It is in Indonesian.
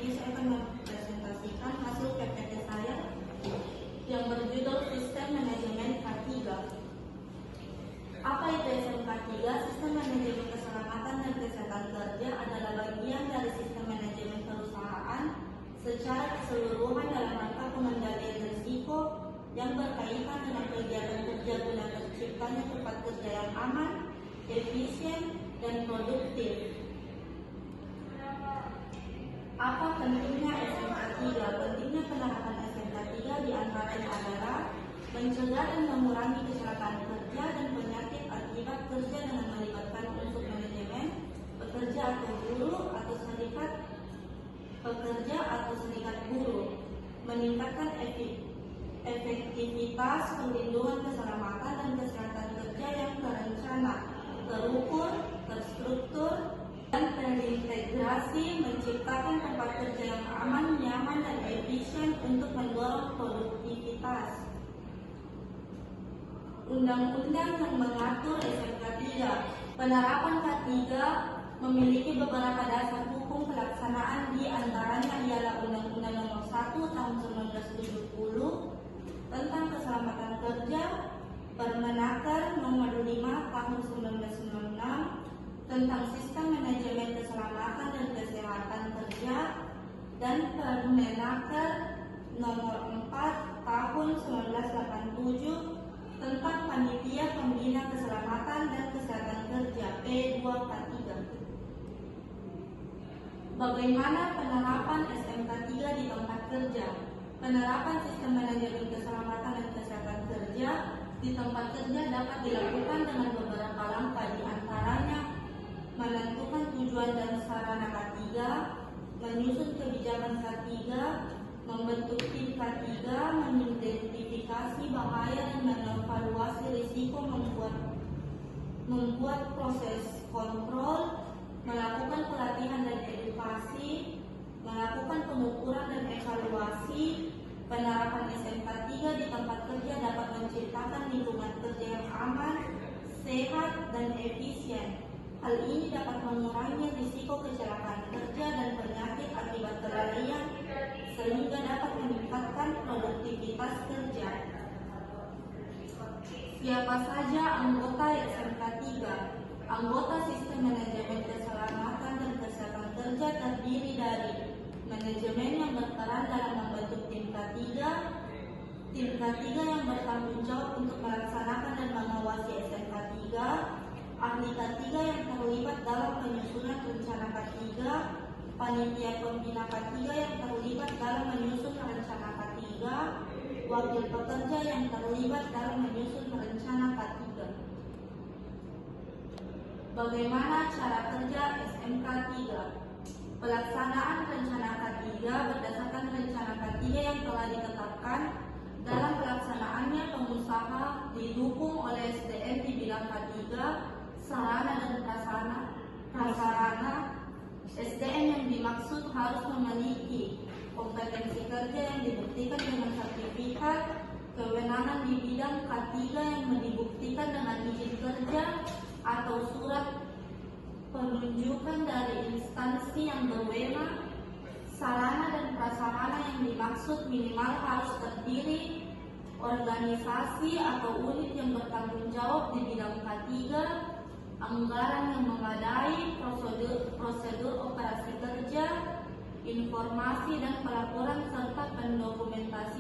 ini saya akan mempresentasikan hasil PPT saya yang berjudul Sistem Manajemen K3. Apa itu SMK 3? Sistem Manajemen Keselamatan dan Kesehatan Kerja adalah bagian dari sistem manajemen perusahaan secara keseluruhan dalam rangka pengendalian risiko yang berkaitan dengan kegiatan kerja guna terciptanya tempat kerja yang aman, efisien, dan produktif. Apa pentingnya SMK 3? Pentingnya penerapan SMK 3 diantaranya adalah mencegah dan mengurangi kecelakaan kerja dan penyakit akibat kerja dengan melibatkan unsur manajemen, pekerja atau buruh atau serikat pekerja atau serikat buruh, meningkatkan efektivitas perlindungan keselamatan dan kesehatan kerja yang terencana, terukur, terstruktur, dan terintegrasi, menciptakan tempat kerja yang aman, nyaman, dan efisien untuk mendorong produktivitas. Undang-undang yang mengatur SMK 3. Penerapan K3 memiliki beberapa dasar hukum pelaksanaan, di antaranya ialah Undang-Undang Nomor 1 Tahun 1970 tentang Keselamatan Kerja, Permenaker Nomor 5 Tahun 1996 tentang Sistem Manajemen Keselamatan dan Kesehatan Kerja, dan Permenaker Nomor 4 Tahun 1987 tentang Panitia Pembina Keselamatan dan Kesehatan Kerja P2K3. Bagaimana penerapan SMK 3 di tempat kerja? Penerapan Sistem Manajemen Keselamatan dan Kesehatan Kerja di tempat kerja dapat dilakukan dengan beberapa langkah, di antaranya menentukan tujuan dan sarana K3, menyusun kebijakan K3, membentuk tim K3, mengidentifikasi bahaya dan mengevaluasi risiko, membuat proses kontrol, melakukan pelatihan dan edukasi, melakukan pengukuran dan evaluasi. Penerapan SMK 3 di tempat kerja dapat menciptakan lingkungan kerja yang aman, sehat, dan efisien. Hal ini dapat mengurangi risiko kecelakaan kerja dan penyakit akibat kelalaian, sehingga dapat meningkatkan produktivitas kerja. Siapa saja anggota SMK 3? Anggota Sistem Manajemen Keselamatan dan Kesehatan Kerja terdiri dari manajemen yang berperan dalam membentuk tim K3, tim K3 yang bertanggung jawab untuk melaksanakan dan mengawasi SMK 3, ahli K3 yang terlibat dalam penyusunan rencana K3, panitia pembina K3 yang terlibat dalam menyusun rencana K3, wakil pekerja yang terlibat dalam menyusun rencana K3. Bagaimana cara kerja SMK 3? Pelaksanaan rencana K3 berdasarkan rencana K3 yang telah ditetapkan. Dalam pelaksanaannya, pengusaha didukung oleh SDM di bidang K3, sarana dan prasarana. SDM yang dimaksud harus memiliki kompetensi kerja yang dibuktikan dengan sertifikat, kewenangan di bidang K3 yang dibuktikan dengan izin kerja atau surat penunjukan dari instansi yang berwenang. Sarana dan prasarana yang dimaksud minimal harus terdiri organisasi atau unit yang bertanggung jawab di bidang K3, anggaran yang memadai, prosedur operasi kerja, informasi dan pelaporan serta pendokumentasian